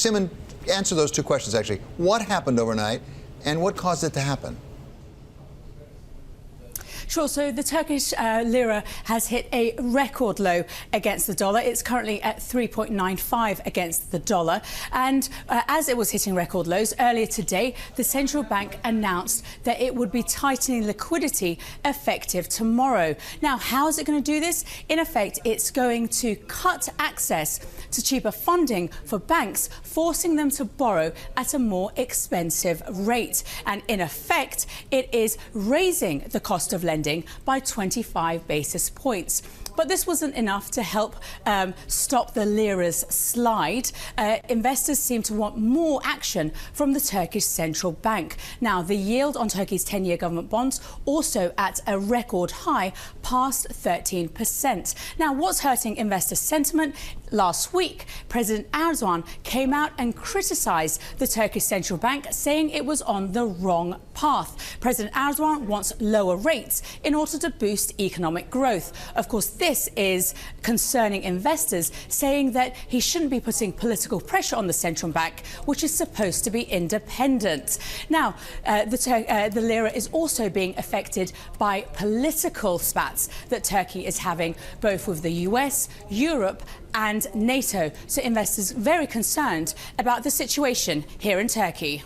Simin, answer those two questions, actually. What happened overnight, and what caused it to happen? Sure. So the Turkish lira has hit a record low against the dollar. It's currently at 3.95 against the dollar. And as it was hitting record lows earlier today, the central bank announced that it would be tightening liquidity effective tomorrow. Now, how is it going to do this? In effect, it's going to cut access to cheaper funding for banks, forcing them to borrow at a more expensive rate. And in effect, it is raising the cost of lending by 25 basis points. But this wasn't enough to help stop the lira's slide. Investors seem to want more action from the Turkish central bank. Now, the yield on Turkey's 10-year government bonds also at a record high, past 13%. Now, what's hurting investor sentiment? Last week, President Erdogan came out and criticised the Turkish central bank, saying it was on the wrong path. President Erdogan wants lower rates in order to boost economic growth. Of course, this is concerning investors, saying that he shouldn't be putting political pressure on the central bank, which is supposed to be independent. Now, the lira is also being affected by political spats that Turkey is having, both with the US, Europe and NATO. So investors very concerned about the situation here in Turkey.